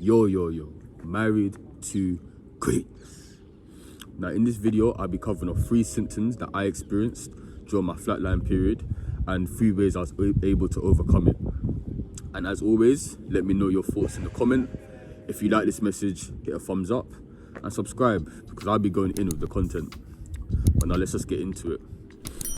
Yo, married to greatness. Now in this video, I'll be covering off 3 symptoms that I experienced during my flatline period and 3 ways I was able to overcome it. And as always, let me know your thoughts in the comment. If you like this message, hit a thumbs up and subscribe because I'll be going in with the content. But now let's just get into it.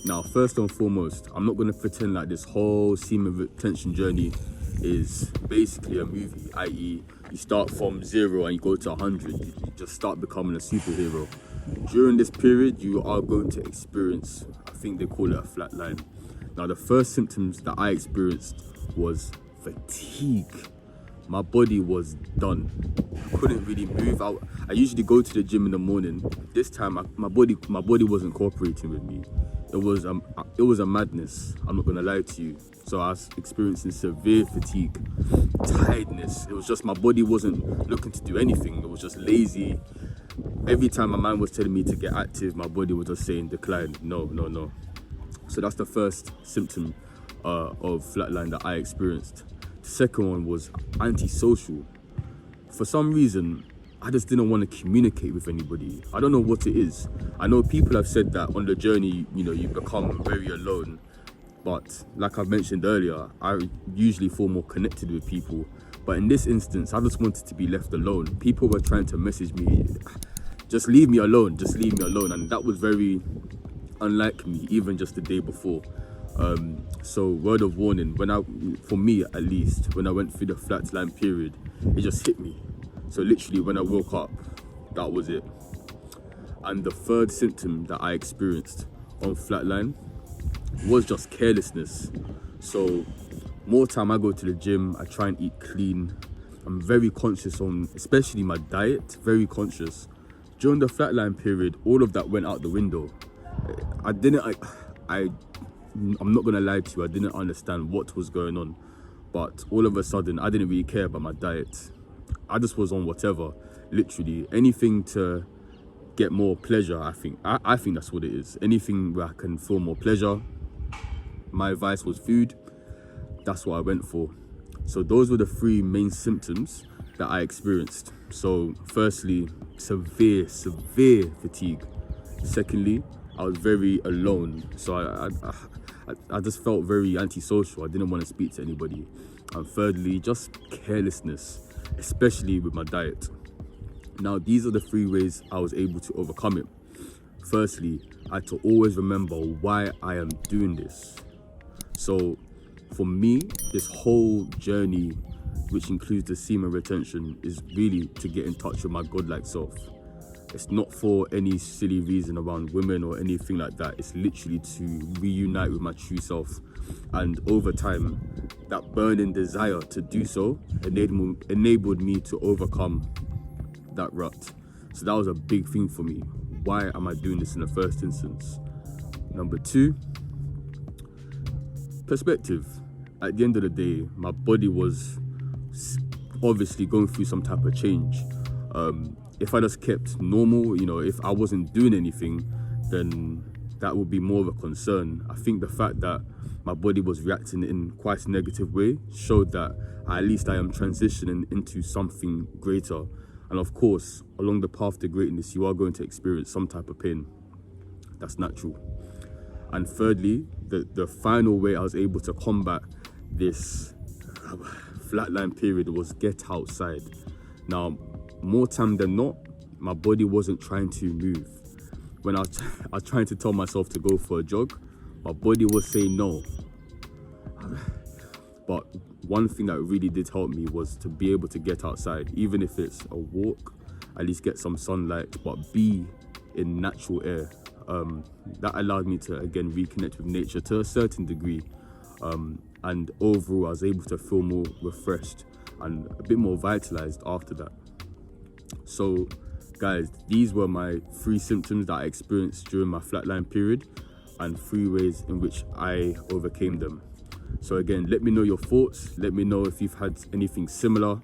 Now, first and foremost, I'm not going to pretend like this whole semen retention journey is basically a movie, i.e. you start from 0 and you go to 100. You just start becoming a superhero. During this period, you are going to experience, I think they call it a flatline. Now, the first symptoms that I experienced was fatigue. My body was done. I couldn't really move out. I usually go to the gym in the morning. This time, my body wasn't cooperating with me. It was a madness. I'm not gonna lie to you. So I was experiencing severe fatigue, tiredness. It was just my body wasn't looking to do anything. It was just lazy. Every time my mind was telling me to get active, my body was just saying decline. No. So that's the first symptom of flatline that I experienced. The second one was antisocial. For some reason, I just didn't want to communicate with anybody. I don't know what it is. I know people have said that on the journey, you become very alone. But like I've mentioned earlier, I usually feel more connected with people. But in this instance, I just wanted to be left alone. People were trying to message me, just leave me alone, just leave me alone. And that was very unlike me, even just the day before. So word of warning, for me at least, when I went through the flatline period, it just hit me. So literally when I woke up, that was it. And the third symptom that I experienced on flatline was just carelessness. So more time I go to the gym, I try and eat clean. I'm very conscious on, especially my diet, very conscious. During the flatline period, all of that went out the window. I'm not gonna lie to you, I didn't understand what was going on. But all of a sudden, I didn't really care about my diet. I just was on whatever, literally anything to get more pleasure. I think that's what it is. Anything where I can feel more pleasure. My vice was food. That's what I went for. So those were the 3 main symptoms that I experienced. So firstly, severe fatigue. Secondly, I was very alone. So I just felt very antisocial. I didn't want to speak to anybody. And thirdly, just carelessness, especially with my diet. Now, these are the 3 ways I was able to overcome it. Firstly, I had to always remember why I am doing this. So for me, this whole journey, which includes the semen retention, is really to get in touch with my godlike self. It's not for any silly reason around women or anything like that. It's literally to reunite with my true self. And over time, that burning desire to do so enabled me to overcome that rut. So that was a big thing for me. Why am I doing this in the first instance? Number 2, perspective. At the end of the day, my body was obviously going through some type of change. If I just kept normal, if I wasn't doing anything, then that would be more of a concern. I think the fact that my body was reacting in quite a negative way showed that at least I am transitioning into something greater. And of course, along the path to greatness, you are going to experience some type of pain. That's natural. And thirdly, the final way I was able to combat this flatline period was get outside. Now, more time than not, my body wasn't trying to move. When I was trying to tell myself to go for a jog, my body was saying no. But one thing that really did help me was to be able to get outside, even if it's a walk, at least get some sunlight, but be in natural air. That allowed me to, again, reconnect with nature to a certain degree. And overall, I was able to feel more refreshed and a bit more vitalized after that. So guys, these were my 3 symptoms that I experienced during my flatline period and 3 ways in which I overcame them. So again, let me know your thoughts. Let me know if you've had anything similar.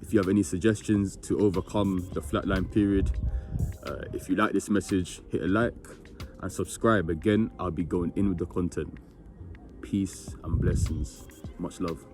If you have any suggestions to overcome the flatline period. If you like this message, hit a like and subscribe. Again, I'll be going in with the content. Peace and blessings. Much love.